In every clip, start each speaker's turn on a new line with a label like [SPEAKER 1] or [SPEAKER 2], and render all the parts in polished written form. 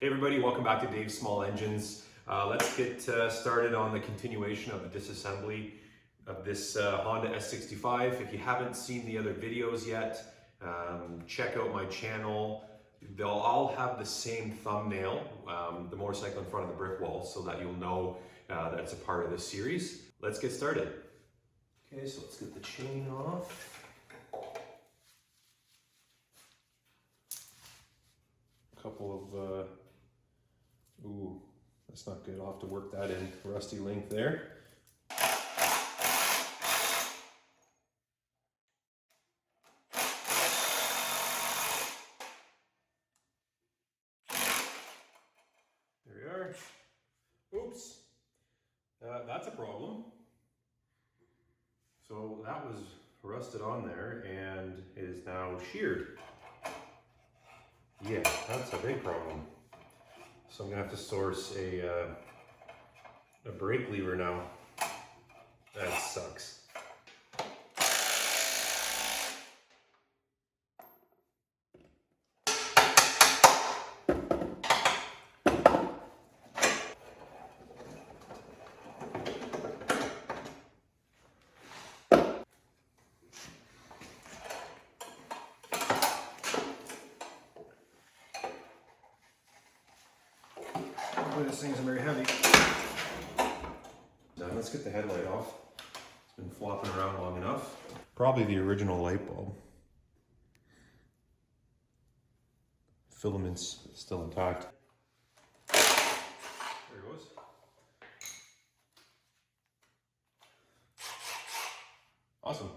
[SPEAKER 1] Hey everybody, welcome back to Dave's Small Engines. Let's get started on the continuation of the disassembly of this Honda S65. If you haven't seen the other videos yet, check out my channel. They'll all have the same thumbnail, the motorcycle in front of the brick wall, so that you'll know that it's a part of this series. Let's get started. Okay, so let's get the chain off. A couple of ooh, that's not good. I'll have to work that in. Rusty link there. There we are. Oops. That's a problem. So that was rusted on there and is now sheared. Yeah, that's a big problem. So I'm gonna have to source a brake lever now. That sucks. This thing's very heavy. Now let's get the headlight off. It's been flopping around long enough. Probably the original light bulb. Filament's still intact. There it goes. Awesome.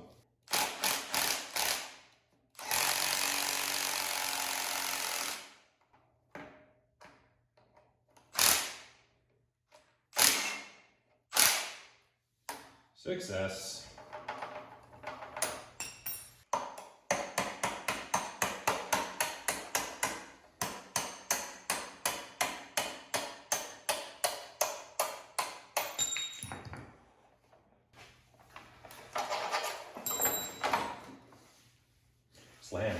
[SPEAKER 1] Success. Slammed.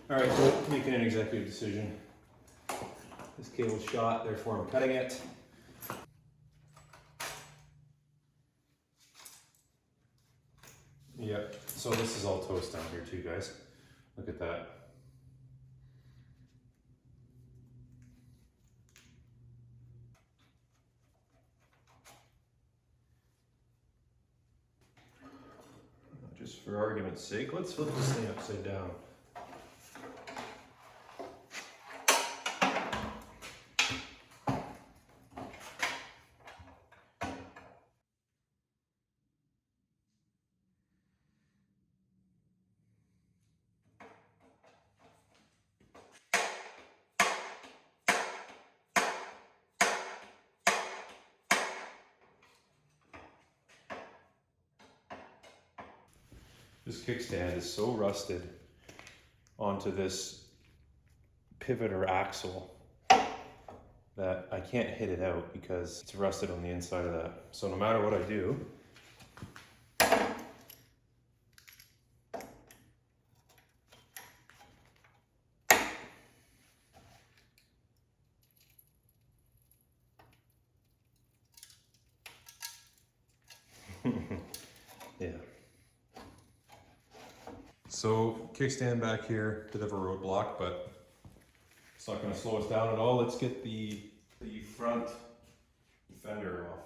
[SPEAKER 1] All right, so making an executive decision. This cable's shot, therefore I'm cutting it. Yep, so this is all toast down here too, guys. Look at that. Just for argument's sake, let's flip this thing upside down. This kickstand is so rusted onto this pivot or axle that I can't hit it out because it's rusted on the inside of that. So no matter what I do, yeah. So kickstand back here, bit of a roadblock, but it's not going to slow us down at all. Let's get the front fender off.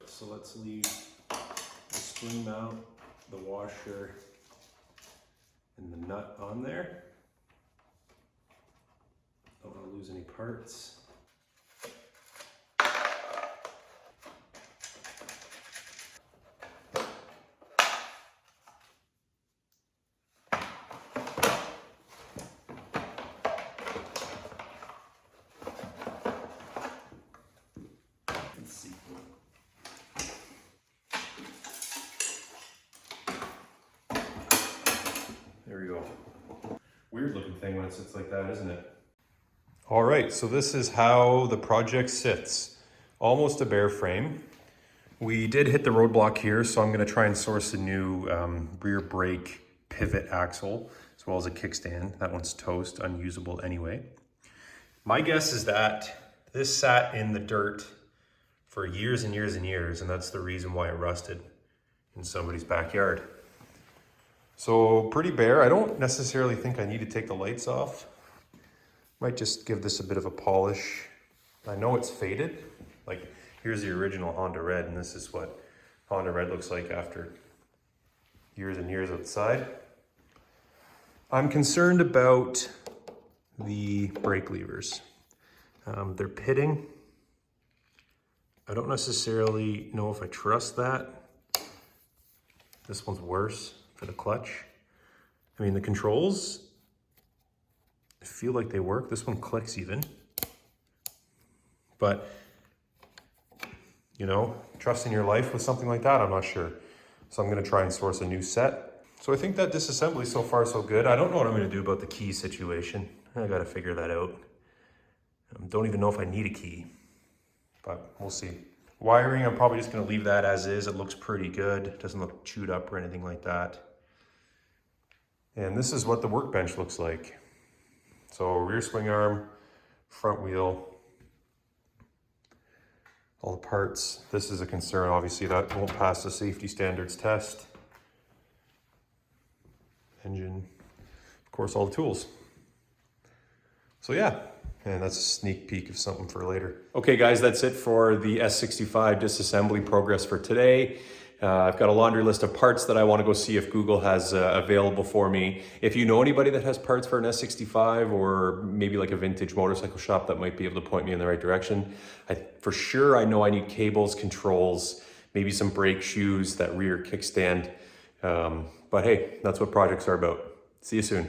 [SPEAKER 1] So let's leave the spring mount, the washer, and the nut on there. Don't want to lose any parts. weird looking thing when it sits like that, isn't it? All right, so this is how the project sits. Almost a bare frame. We did hit the roadblock here, so I'm gonna try and source a new rear brake pivot axle, as well as a kickstand. That one's toast, unusable anyway. My guess is that this sat in the dirt for years and years and years, and that's the reason why it rusted in somebody's backyard. So pretty bare. I don't necessarily think I need to take the lights off. Might just give this a bit of a polish. I know it's faded. Like, here's the original Honda Red, and this is what Honda Red looks like after years and years outside. I'm concerned about the brake levers. They're pitting. I don't necessarily know if I trust that. This one's worse for the clutch. I mean, the controls, I feel like they work. This one clicks even. But, you know, trusting your life with something like that, I'm not sure. So I'm gonna try and source a new set. So I think that disassembly so far so good. I don't know what I'm gonna do about the key situation. I gotta figure that out. Don't even know if I need a key, but we'll see. Wiring, I'm probably just gonna leave that as is. It looks pretty good. It doesn't look chewed up or anything like that. And this is what the workbench looks like. So rear swing arm, front wheel, all the parts. This is a concern, obviously, that won't pass the safety standards test. Engine, of course, all the tools. So yeah, and that's a sneak peek of something for later. Okay guys, that's it for the S65 disassembly progress for today. I've got a laundry list of parts that I want to go see if Google has available for me. If you know anybody that has parts for an S65 or maybe like a vintage motorcycle shop that might be able to point me in the right direction, for sure I know I need cables, controls, maybe some brake shoes, that rear kickstand. But hey, that's what projects are about. See you soon.